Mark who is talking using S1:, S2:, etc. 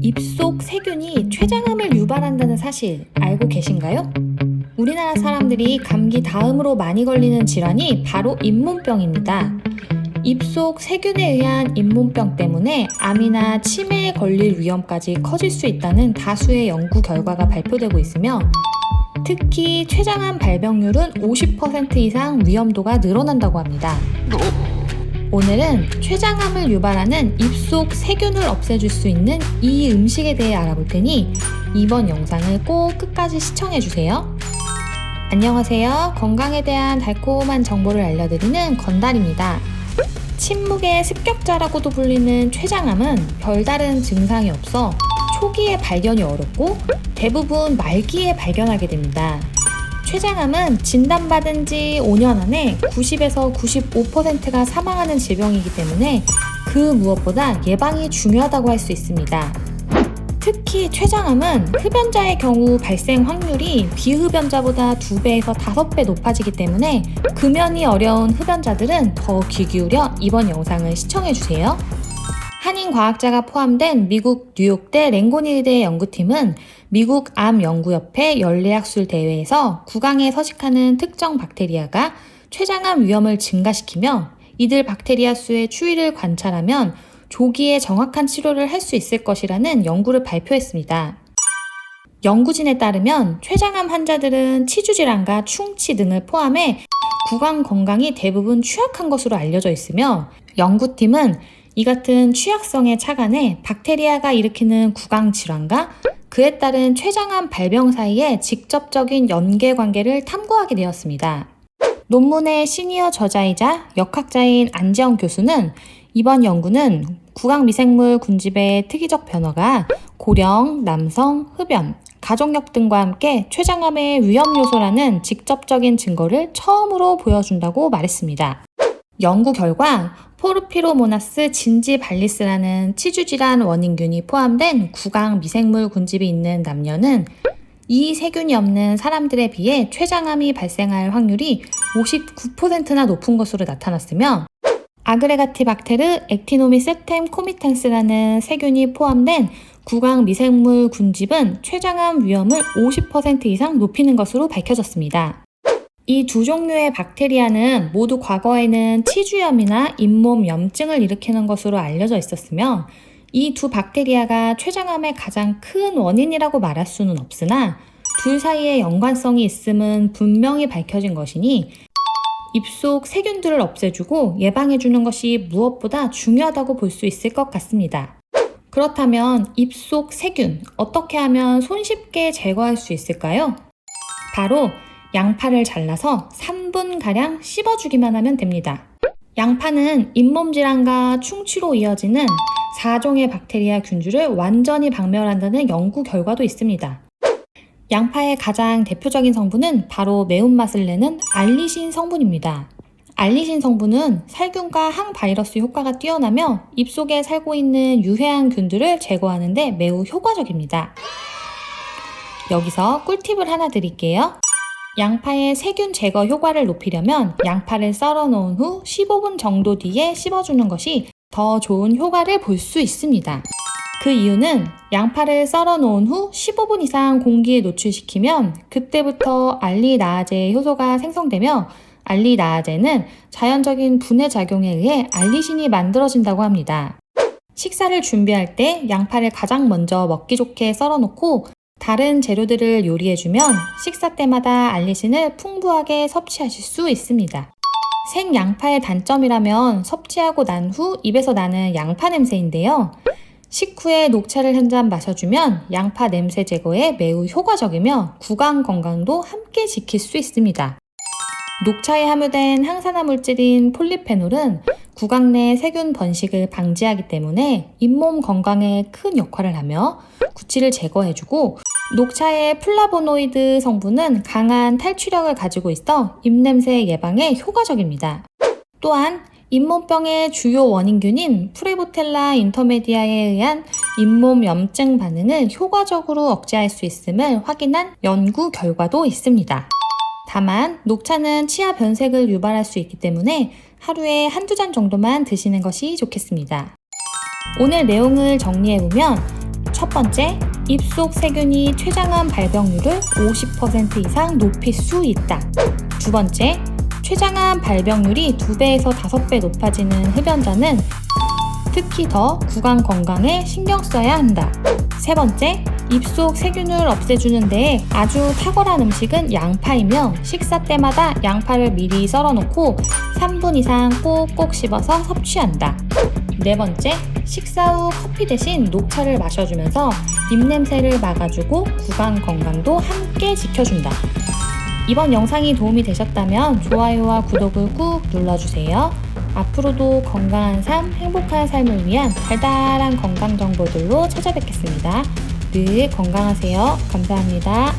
S1: 입속 세균이 췌장암을 유발한다는 사실 알고 계신가요? 우리나라 사람들이 감기 다음으로 많이 걸리는 질환이 바로 잇몸병입니다. 입속 세균에 의한 잇몸병 때문에 암이나 치매에 걸릴 위험까지 커질 수 있다는 다수의 연구 결과가 발표되고 있으며 특히 췌장암 발병률은 50% 이상 위험도가 늘어난다고 합니다. 오늘은 췌장암을 유발하는 입속 세균을 없애줄 수 있는 이 음식에 대해 알아볼 테니 이번 영상을 꼭 끝까지 시청해주세요. 안녕하세요. 건강에 대한 달콤한 정보를 알려드리는 건달입니다. 침묵의 습격자라고도 불리는 췌장암은 별다른 증상이 없어 초기에 발견이 어렵고 대부분 말기에 발견하게 됩니다. 췌장암은 진단받은 지 5년 안에 90에서 95%가 사망하는 질병이기 때문에 그 무엇보다 예방이 중요하다고 할 수 있습니다. 특히 췌장암은 흡연자의 경우 발생 확률이 비흡연자보다 2배에서 5배 높아지기 때문에 금연이 어려운 흡연자들은 더 귀 기울여 이번 영상을 시청해주세요. 한인 과학자가 포함된 미국 뉴욕대 랭고니 의대 연구팀은 미국 암연구협회 열내학술 대회에서 구강에 서식하는 특정 박테리아가 췌장암 위험을 증가시키며 이들 박테리아 수의 추이를 관찰하면 조기에 정확한 치료를 할 수 있을 것이라는 연구를 발표했습니다. 연구진에 따르면 췌장암 환자들은 치주질환과 충치 등을 포함해 구강 건강이 대부분 취약한 것으로 알려져 있으며 연구팀은 이 같은 취약성에 착안해 박테리아가 일으키는 구강 질환과 그에 따른 췌장암 발병 사이에 직접적인 연계관계를 탐구하게 되었습니다. 논문의 시니어 저자이자 역학자인 안지영 교수는 이번 연구는 구강 미생물 군집의 특이적 변화가 고령, 남성, 흡연, 가족력 등과 함께 췌장암의 위험 요소라는 직접적인 증거를 처음으로 보여준다고 말했습니다. 연구 결과 포르피로모나스 진지발리스라는 치주질환 원인균이 포함된 구강 미생물 군집이 있는 남녀는 이 세균이 없는 사람들에 비해 췌장암이 발생할 확률이 59%나 높은 것으로 나타났으며 아그레가티박테르 액티노미세템 코미텐스라는 세균이 포함된 구강 미생물 군집은 췌장암 위험을 50% 이상 높이는 것으로 밝혀졌습니다. 이 두 종류의 박테리아는 모두 과거에는 치주염이나 잇몸 염증을 일으키는 것으로 알려져 있었으며 이 두 박테리아가 췌장암의 가장 큰 원인이라고 말할 수는 없으나 둘 사이에 연관성이 있음은 분명히 밝혀진 것이니 입속 세균들을 없애주고 예방해주는 것이 무엇보다 중요하다고 볼 수 있을 것 같습니다. 그렇다면 입속 세균 어떻게 하면 손쉽게 제거할 수 있을까요? 바로 양파를 잘라서 3분가량 씹어주기만 하면 됩니다. 양파는 잇몸 질환과 충치로 이어지는 4종의 박테리아 균주를 완전히 박멸한다는 연구 결과도 있습니다. 양파의 가장 대표적인 성분은 바로 매운맛을 내는 알리신 성분입니다. 알리신 성분은 살균과 항바이러스 효과가 뛰어나며 입속에 살고 있는 유해한 균들을 제거하는 데 매우 효과적입니다. 여기서 꿀팁을 하나 드릴게요. 양파의 세균 제거 효과를 높이려면 양파를 썰어 놓은 후 15분 정도 뒤에 씹어주는 것이 더 좋은 효과를 볼 수 있습니다. 그 이유는 양파를 썰어 놓은 후 15분 이상 공기에 노출시키면 그때부터 알리나아제 효소가 생성되며 알리나아제는 자연적인 분해 작용에 의해 알리신이 만들어진다고 합니다. 식사를 준비할 때 양파를 가장 먼저 먹기 좋게 썰어 놓고 다른 재료들을 요리해주면 식사 때마다 알리신을 풍부하게 섭취하실 수 있습니다. 생양파의 단점이라면 섭취하고 난 후 입에서 나는 양파 냄새인데요. 식후에 녹차를 한 잔 마셔주면 양파 냄새 제거에 매우 효과적이며 구강 건강도 함께 지킬 수 있습니다. 녹차에 함유된 항산화 물질인 폴리페놀은 구강 내 세균 번식을 방지하기 때문에 잇몸 건강에 큰 역할을 하며 구취를 제거해주고 녹차의 플라보노이드 성분은 강한 탈취력을 가지고 있어 입냄새 예방에 효과적입니다. 또한 잇몸병의 주요 원인균인 프레보텔라 인터메디아에 의한 잇몸 염증 반응을 효과적으로 억제할 수 있음을 확인한 연구 결과도 있습니다. 다만 녹차는 치아 변색을 유발할 수 있기 때문에 하루에 한두 잔 정도만 드시는 것이 좋겠습니다. 오늘 내용을 정리해보면 첫 번째, 입속 세균이 췌장암 발병률을 50% 이상 높일 수 있다. 두 번째, 췌장암 발병률이 2배에서 5배 높아지는 흡연자는 특히 더 구강 건강에 신경 써야 한다. 세 번째, 입속 세균을 없애주는 데에 아주 탁월한 음식은 양파이며 식사 때마다 양파를 미리 썰어놓고 3분 이상 꼭꼭 씹어서 섭취한다. 네 번째, 식사 후 커피 대신 녹차를 마셔주면서 입냄새를 막아주고 구강 건강도 함께 지켜준다. 이번 영상이 도움이 되셨다면 좋아요와 구독을 꾹 눌러주세요. 앞으로도 건강한 삶, 행복한 삶을 위한 달달한 건강 정보들로 찾아뵙겠습니다. 늘 건강하세요. 감사합니다.